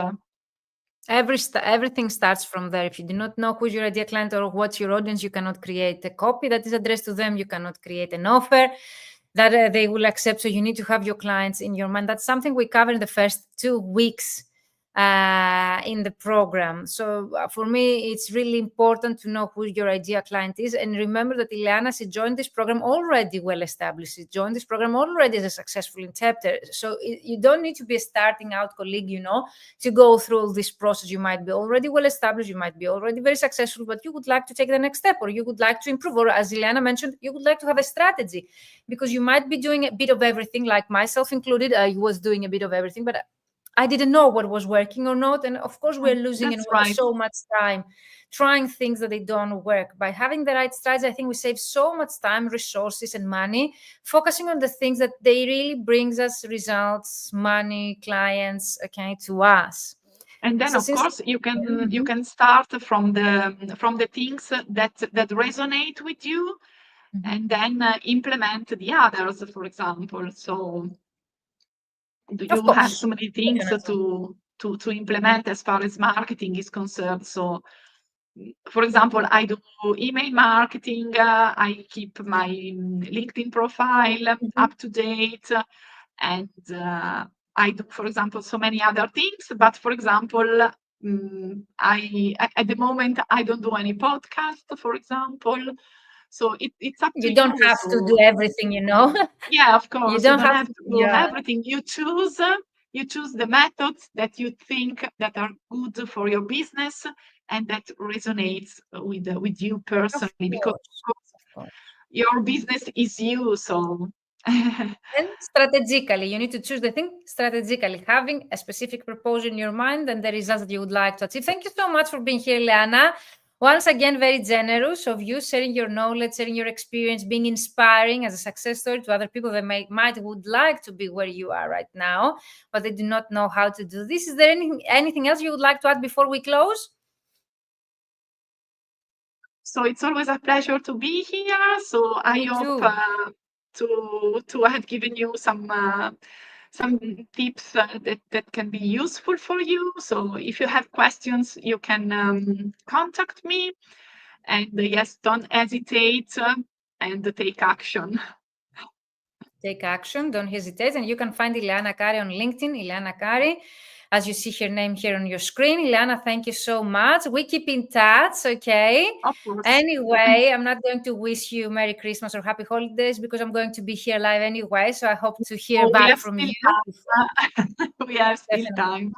Everything starts from there. If you do not know who's your ideal client or what's your audience, you cannot create a copy that is addressed to them. You cannot create an offer that they will accept. So you need to have your clients in your mind. That's something we cover in the first 2 weeks in the program. So for me, it's really important to know who your ideal client is. And remember that Ileana, she joined this program already well established. She joined this program already as a successful interpreter. So you don't need to be a starting out colleague, to go through this process. You might be already well established. You might be already very successful, but you would like to take the next step, or you would like to improve. Or as Ileana mentioned, you would like to have a strategy, because you might be doing a bit of everything, like myself included. I was doing a bit of everything, but I didn't know what was working or not. And of course, we're losing That's right. so much time trying things that they don't work. By having the right strategy, I think we save so much time, resources, and money, focusing on the things that they really brings us results, money, clients, okay, to us. And then, So of since course, you can start from the things that resonate with you. and then implement the others, for example. So you have so many things to implement as far as marketing is concerned. So, for example, I do email marketing. I keep my LinkedIn profile up to date, and I do, for example, so many other things. But for example, at the moment I don't do any podcast, for example. So it's up to You don't have to do everything, Yeah, of course. You You don't don't have have to, to do everything. You choose the methods that you think that are good for your business and that resonates with you personally, because of course. your business is you. So And strategically, you need to choose the thing strategically, having a specific proposal in your mind and the results that you would like to achieve. Thank you so much for being here, Liana. Once again, very generous of you sharing your knowledge, sharing your experience, being inspiring as a success story to other people that might would like to be where you are right now, but they do not know how to do this. Is there anything else you would like to add before we close? So it's always a pleasure to be here. So I hope to have given you some tips that can be useful for you. So if you have questions, you can contact me. And yes, don't hesitate and take action. Take action, don't hesitate. And you can find Ileana Kari on LinkedIn, Ileana Kari, as you see her name here on your screen. Ileana, thank you so much. We keep in touch, okay? Of course. Anyway, I'm not going to wish you Merry Christmas or Happy Holidays because I'm going to be here live anyway. So I hope to hear back from you. We have still time.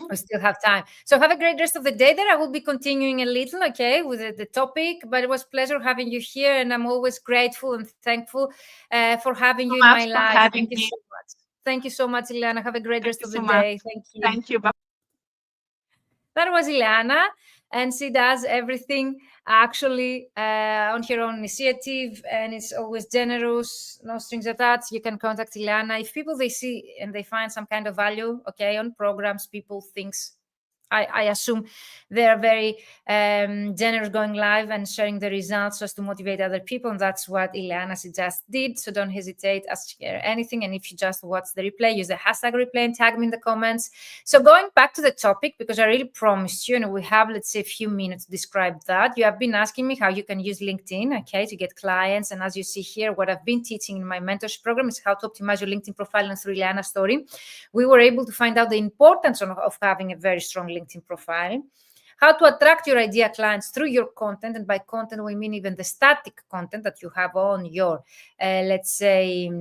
We still have time. So have a great rest of the day there. I will be continuing a little, okay, with the topic, but it was a pleasure having you here. And I'm always grateful and thankful for having you in my life. Thank you so much. Thank you so much, Ileana. Have a great rest of the day. Thank you. Thank you. Bye. That was Ileana, and she does everything actually on her own initiative, and it's always generous, no strings attached. You can contact Ileana if people they see and they find some kind of value, okay, on programs, people, things. I assume they're very generous going live and sharing the results so as to motivate other people. And that's what Ileana just did. So don't hesitate, ask her anything. And if you just watch the replay, use the hashtag replay and tag me in the comments. So going back to the topic, because I really promised you, and we have, let's say, a few minutes to describe that. You have been asking me how you can use LinkedIn, okay, to get clients. And as you see here, what I've been teaching in my mentorship program is how to optimize your LinkedIn profile. And through Ileana's story, we were able to find out the importance of having a very strong LinkedIn profile, how to attract your idea clients through your content. And by content, we mean even the static content that you have on your, let's say,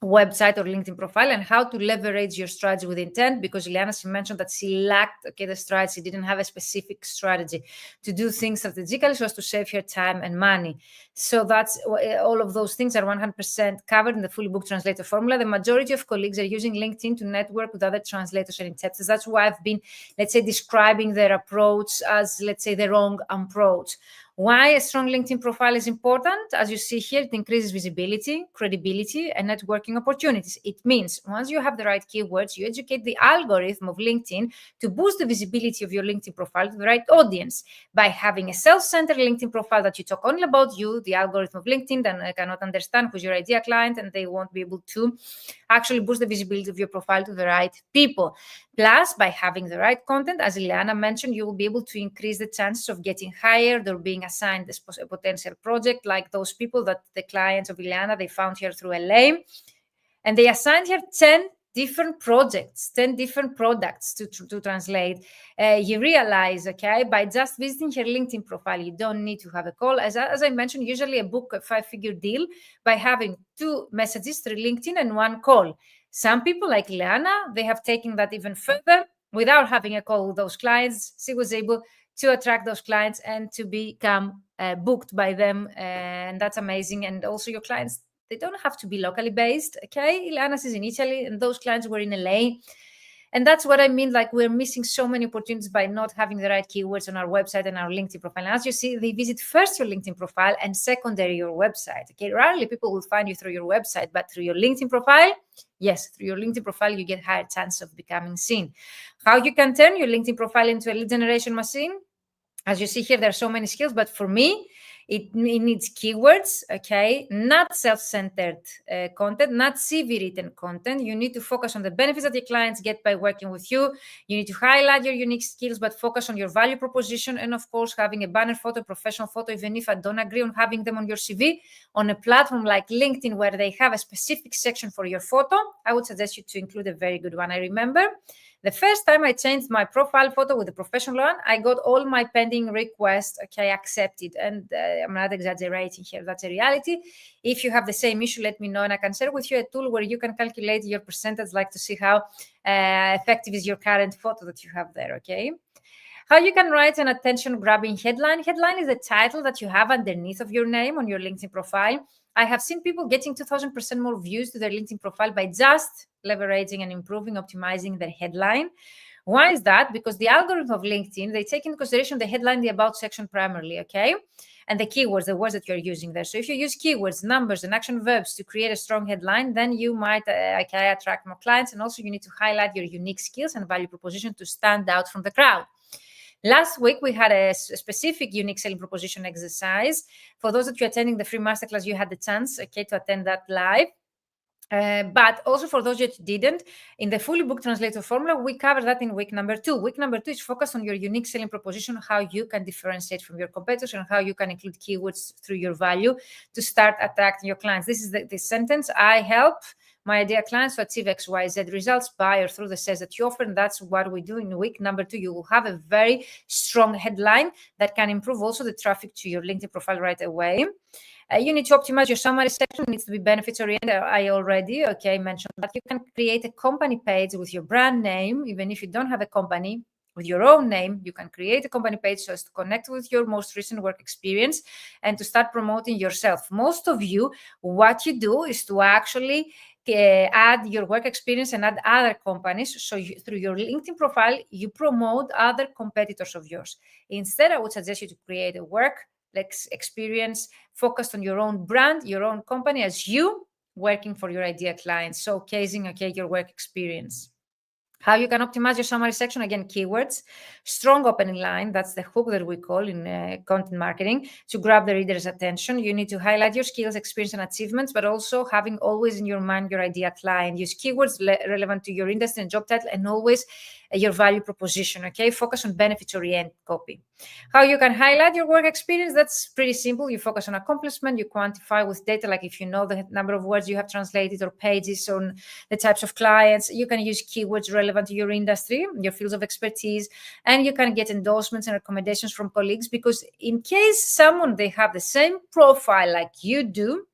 website or LinkedIn profile, and how to leverage your strategy with intent, because Ileana, she mentioned that she lacked the strategy, didn't have a specific strategy to do things strategically so as to save her time and money. So that's all of those things are 100% covered in the Fully Booked Translator Formula. The majority of colleagues are using LinkedIn to network with other translators and interpreters. That's why I've been, let's say, describing their approach as, let's say, the wrong approach. Why a strong LinkedIn profile is important? As you see here, it increases visibility, credibility, and networking opportunities. It means once you have the right keywords, you educate the algorithm of LinkedIn to boost the visibility of your LinkedIn profile to the right audience. By having a self-centered LinkedIn profile that you talk only about you, the algorithm of LinkedIn then cannot understand who's your ideal client, and they won't be able to actually boost the visibility of your profile to the right people. Plus, by having the right content, as Ileana mentioned, you will be able to increase the chances of getting hired or being assigned a potential project, like those people that the clients of Ileana, they found her through LA, and they assigned her 10 different projects, 10 different products to translate. You realize, okay, by just visiting her LinkedIn profile, you don't need to have a call. As I mentioned, usually a book a 5-figure deal by having 2 messages through LinkedIn and 1 call. Some people like Ileana, they have taken that even further. Without having a call with those clients, she was able to attract those clients and to become booked by them. And that's amazing. And also your clients, they don't have to be locally based, okay? Ileana's is in Italy, and those clients were in LA. And that's what I mean, like we're missing so many opportunities by not having the right keywords on our website and our LinkedIn profile. And as you see, they visit first your LinkedIn profile and secondary your website, okay? Rarely people will find you through your website, but through your LinkedIn profile, yes, through your LinkedIn profile, you get higher chance of becoming seen. How you can turn your LinkedIn profile into a lead generation machine? As you see here, there are so many skills, but for me, It needs keywords, okay, not self-centered content, not CV written content. You need to focus on the benefits that your clients get by working with you. You need to highlight your unique skills, but focus on your value proposition. And of course, having a banner photo, professional photo, even if I don't agree on having them on your CV, on a platform like LinkedIn, where they have a specific section for your photo, I would suggest you to include a very good one. I remember the first time I changed my profile photo with a professional one, I got all my pending requests, okay, accepted. And I'm not exaggerating here. That's a reality. If you have the same issue, let me know, and I can share with you a tool where you can calculate your percentage, like to see how effective is your current photo that you have there, okay? How you can write an attention-grabbing headline. Headline is the title that you have underneath of your name on your LinkedIn profile. I have seen people getting 2,000% more views to their LinkedIn profile by just leveraging and improving, optimizing their headline. Why is that? Because the algorithm of LinkedIn, they take into consideration the headline, the about section primarily, okay? And the keywords, the words that you're using there. So if you use keywords, numbers, and action verbs to create a strong headline, then you might attract more clients. And also you need to highlight your unique skills and value proposition to stand out from the crowd. Last week, we had a specific unique selling proposition exercise. For those that you're attending the free masterclass, you had the chance, okay, to attend that live. But also for those that didn't, in the Fully Booked Translator Formula, we covered that in week number 2. Week number 2 is focused on your unique selling proposition, how you can differentiate from your competitors, and how you can include keywords through your value to start attracting your clients. This is the sentence: I help my ideal clients to achieve XYZ results by or through the sales that you offer. And that's what we do in week number 2. You will have a very strong headline that can improve also the traffic to your LinkedIn profile right away. You need to optimize your summary section. It needs to be benefits oriented. I already mentioned that. You can create a company page with your brand name, even if you don't have a company. With your own name, you can create a company page so as to connect with your most recent work experience and to start promoting yourself. Most of you, what you do is to actually add your work experience and add other companies. So through your LinkedIn profile, you promote other competitors of yours. Instead, I would suggest you to create a work experience focused on your own brand, your own company, as you working for your ideal clients, showcasing your work experience. How you can optimize your summary section, again, keywords, strong opening line, that's the hook that we call in content marketing, to grab the reader's attention. You need to highlight your skills, experience, and achievements, but also having always in your mind your ideal client. Use keywords relevant to your industry and job title, and always your value proposition, okay? Focus on benefits-oriented copy. How you can highlight your work experience, that's pretty simple. You focus on accomplishment, you quantify with data, like if you know the number of words you have translated or pages on the types of clients. You can use keywords relevant to your industry, your fields of expertise, and you can get endorsements and recommendations from colleagues, because in case they have the same profile like you do,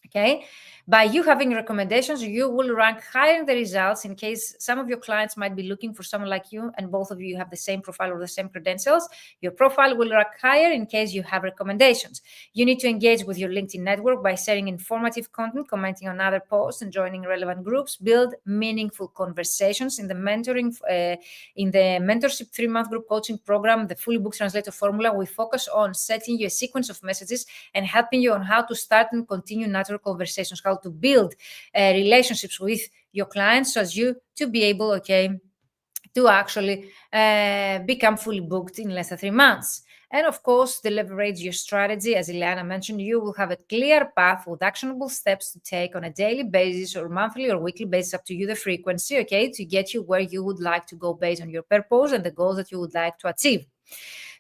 okay, by you having recommendations, you will rank higher in the results in case some of your clients might be looking for someone like you and both of you have the same profile or the same credentials. Your profile will rank higher in case you have recommendations. You need to engage with your LinkedIn network by sharing informative content, commenting on other posts, and joining relevant groups. Build meaningful conversations. In the mentorship 3-month group coaching program, the Fully Booked Translator Formula, we focus on setting you a sequence of messages and helping you on how to start and continue natural conversations, how to build relationships with your clients so as you to be able, to actually become fully booked in less than 3 months. And of course, to leverage your strategy, as Ileana mentioned, you will have a clear path with actionable steps to take on a daily basis or monthly or weekly basis, up to you the frequency, to get you where you would like to go based on your purpose and the goals that you would like to achieve.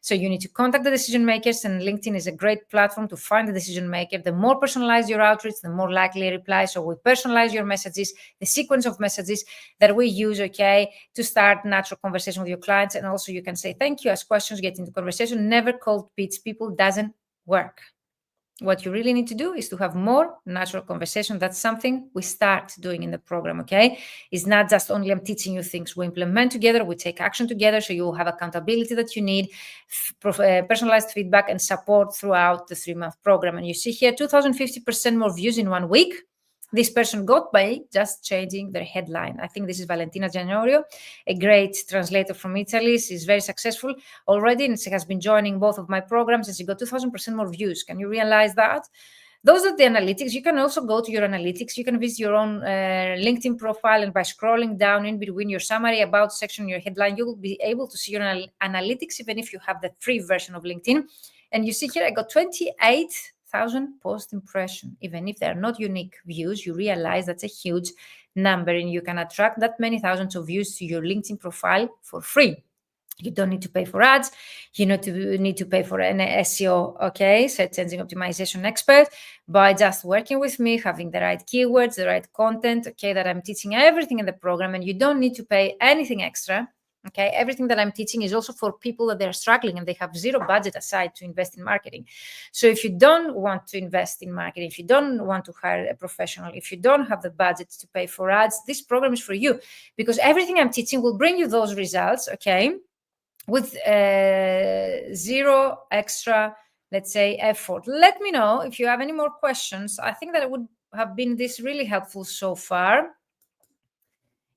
So you need to contact the decision makers, and LinkedIn is a great platform to find the decision maker. The more personalized your outreach, the more likely a reply. So we personalize your messages, the sequence of messages that we use, to start natural conversation with your clients. And also you can say thank you, ask questions, get into conversation. Never cold pitch people, doesn't work. What you really need to do is to have more natural conversation. That's something we start doing in the program, It's not just only I'm teaching you things. We implement together, we take action together, so you will have accountability that you need, personalized feedback and support throughout the 3-month program. And you see here, 2,050% more views in 1 week. This person got by just changing their headline. I think this is Valentina Gianorio, a great translator from Italy. She's very successful already, and she has been joining both of my programs, and she got 2,000% more views. Can you realize that? Those are the analytics. You can also go to your analytics. You can visit your own LinkedIn profile, and by scrolling down in between your summary, about section, your headline, you will be able to see your analytics, even if you have the free version of LinkedIn. And you see here, I got 28,000 post impression. Even if they're not unique views, you realize that's a huge number, and you can attract that many thousands of views to your LinkedIn profile for free. You don't need to pay for ads. You need to pay for an SEO, okay, search engine optimization expert, by just working with me, having the right keywords, the right content, okay, that I'm teaching everything in the program, and you don't need to pay anything extra. Okay, everything that I'm teaching is also for people that they're struggling and they have zero budget aside to invest in marketing. So if you don't want to invest in marketing, if you don't want to hire a professional, if you don't have the budget to pay for ads, this program is for you, because everything I'm teaching will bring you those results, okay, with zero extra, let's say, effort. Let me know if you have any more questions. I think that it would have been this really helpful so far.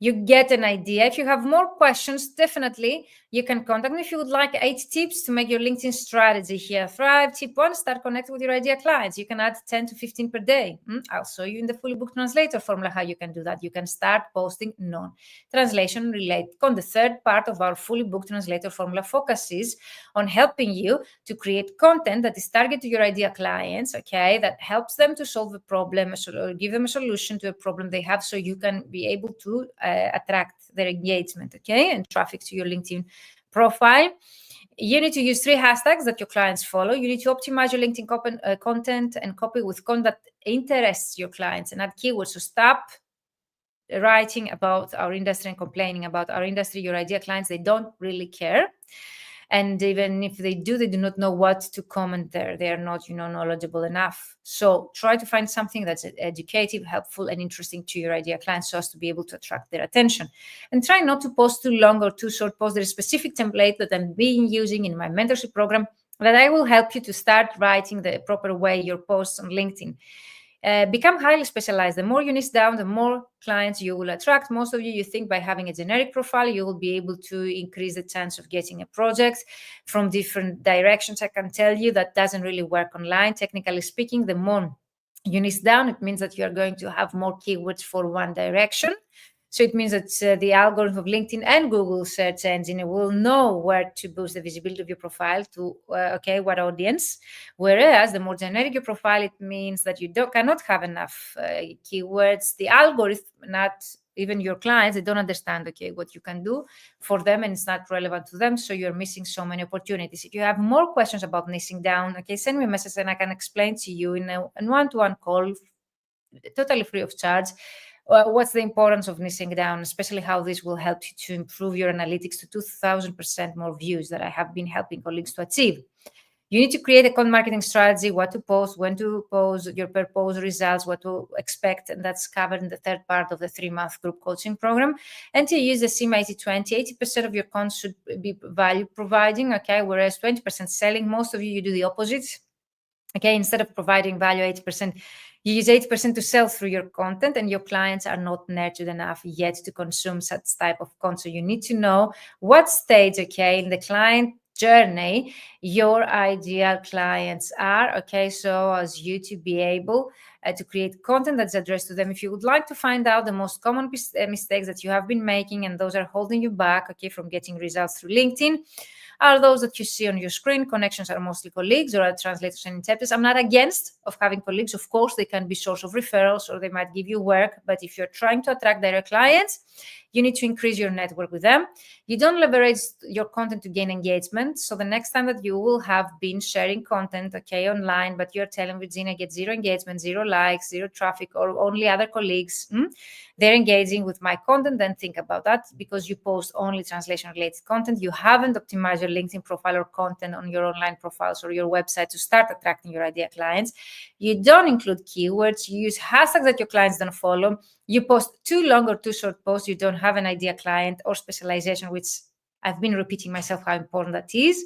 You get an idea. If you have more questions, definitely you can contact me. If you would like 8 tips to make your LinkedIn strategy here thrive, tip 1, start connecting with your ideal clients. You can add 10 to 15 per day. I'll show you in the Fully Booked Translator Formula how you can do that. You can start posting non-translation related content. The third part of our Fully Booked Translator Formula focuses on helping you to create content that is targeted to your ideal clients, okay, that helps them to solve a problem, or give them a solution to a problem they have, so you can be able to attract their engagement, okay, and traffic to your LinkedIn profile. You need to use 3 hashtags that your clients follow. You need to optimize your LinkedIn content and copy with content that interests your clients, and add keywords. So stop writing about our industry and complaining about our industry. Your ideal clients, they don't really care. And even if they do not know what to comment there. They are not, knowledgeable enough. So try to find something that's educative, helpful, and interesting to your ideal clients, so as to be able to attract their attention. And try not to post too long or too short posts. There's a specific template that I'm using in my mentorship program that I will help you to start writing the proper way your posts on LinkedIn. Become highly specialized. The more you niche down, the more clients you will attract. Most of you think by having a generic profile, you will be able to increase the chance of getting a project from different directions. I can tell you that doesn't really work online. Technically speaking, the more you niche down, it means that you are going to have more keywords for one direction. So it means that the algorithm of LinkedIn and Google search engine will know where to boost the visibility of your profile to, what audience. Whereas the more generic your profile, it means that you cannot have enough keywords. The algorithm, not even your clients, they don't understand, what you can do for them, and it's not relevant to them. So you're missing so many opportunities. If you have more questions about niching down, send me a message and I can explain to you in a one-to-one call, totally free of charge, what's the importance of niching down, especially how this will help you to improve your analytics to 2,000% more views that I have been helping colleagues to achieve. You need to create a content marketing strategy, what to post, when to post, your per post results, what to expect, and that's covered in the third part of the 3-month group coaching program. And to use the SIM 80-20, 80% of your content should be value providing, whereas 20% selling. Most of you do the opposite. Instead of providing value 80%, you use 80% to sell through your content, and your clients are not nurtured enough yet to consume such type of content. So you need to know what stage, in the client journey your ideal clients are, so as you to be able to create content that's addressed to them. If you would like to find out the most common mistakes that you have been making and those are holding you back, from getting results through LinkedIn, are those that you see on your screen. Connections are mostly colleagues or translators and interpreters. I'm not against of having colleagues. Of course, they can be source of referrals or they might give you work. But if you're trying to attract direct clients, you need to increase your network with them. You don't leverage your content to gain engagement. So the next time that you will have been sharing content, online, but you're telling Virginia, get 0 engagement, 0 likes, 0 traffic, or only other colleagues, they're engaging with my content, then think about that, because you post only translation-related content. You haven't optimized your LinkedIn profile or content on your online profiles or your website to start attracting your ideal clients. You don't include keywords. You use hashtags that your clients don't follow. You post too long or too short posts. You don't have an ideal client or specialization, which I've been repeating myself how important that is.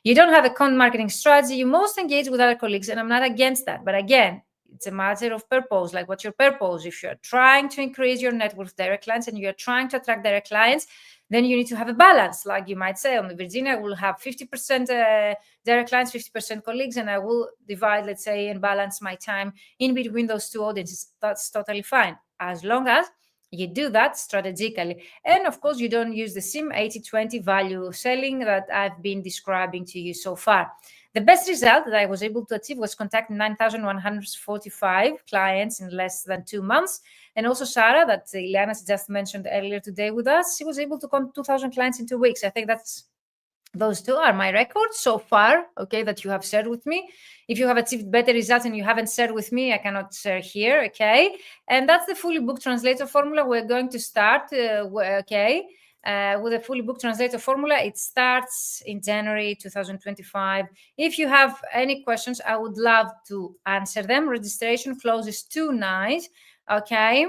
You don't have a content marketing strategy. You most engage with other colleagues, and I'm not against that. But again, it's a matter of purpose. Like, what's your purpose? If you're trying to increase your network with direct clients and you're trying to attract direct clients, then you need to have a balance. Like you might say, on the Virginia, I will have 50% direct clients, 50% colleagues, and I will divide, let's say, and balance my time in between those two audiences. That's totally fine, as long as You do that strategically. And of course, you don't use the same 80-20 value selling that I've been describing to you so far. The best result that I was able to achieve was contacting 9,145 clients in less than 2 months. And also Sarah, that Ileana just mentioned earlier today with us, she was able to contact 2,000 clients in 2 weeks. I think those two are my records so far, okay, that you have shared with me. If you have achieved better results and you haven't shared with me, I cannot share here, okay? And that's the Fully Booked Translator Formula. We're going to start, okay, with the Fully Booked Translator Formula. It starts in January 2025. If you have any questions, I would love to answer them. Registration closes tonight, okay?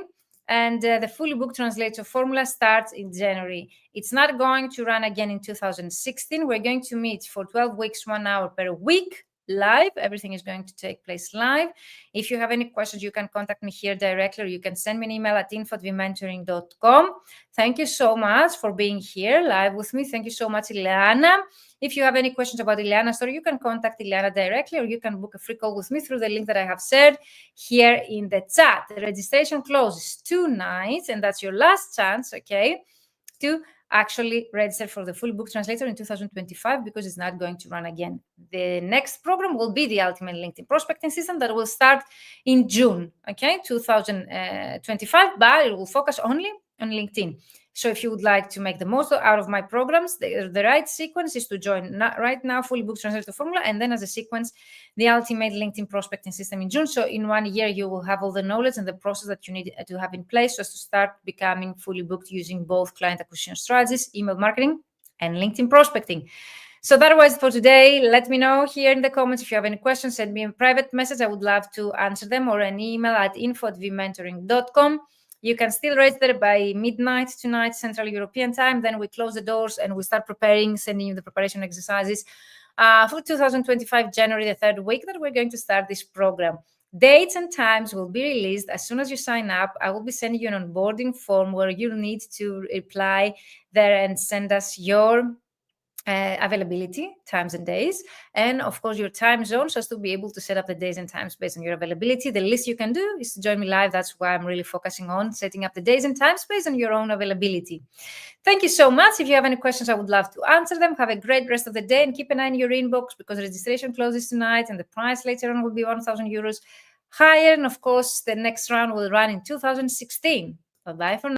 And the Fully Booked Translator Formula starts in January. It's not going to run again in 2016. We're going to meet for 12 weeks, 1 hour per week, live. Everything is going to take place live. If you have any questions, you can contact me here directly, or you can send me an email at info@vmentoring.com. Thank you so much for being here live with me. Thank you so much, Ileana. If you have any questions about Ileana's story, you can contact Ileana directly, or you can book a free call with me through the link that I have shared here in the chat. The registration closes tonight, and that's your last chance, okay, to actually register for the Fully Booked Translator in 2025, because it's not going to run again. The next program will be the Ultimate LinkedIn Prospecting System that will start in June, okay, 2025, but it will focus only on LinkedIn. So if you would like to make the most out of my programs, the right sequence is to join right now Fully Booked Translator Formula, and then as a sequence, the Ultimate LinkedIn Prospecting System in June. So in 1 year, you will have all the knowledge and the process that you need to have in place just to start becoming fully booked using both client acquisition strategies, email marketing, and LinkedIn prospecting. So that was for today. Let me know here in the comments if you have any questions. Send me a private message. I would love to answer them, or an email at info@vmentoring.com. You can still register by midnight tonight, Central European time. Then we close the doors and we start preparing, sending you the preparation exercises for 2025, January, the 3rd week that we're going to start this program. Dates and times will be released as soon as you sign up. I will be sending you an onboarding form where you'll need to reply there and send us your availability, times and days, and of course your time zone, so as to be able to set up the days and times based on your availability. The least you can do is to join me live. That's why I'm really focusing on setting up the days and times based on your own availability. Thank you so much. If you have any questions, I would love to answer them. Have a great rest of the day, and keep an eye on your inbox, because registration closes tonight and the price later on will be 1,000 euros higher. And of course, the next round will run in 2016. Bye-bye for now.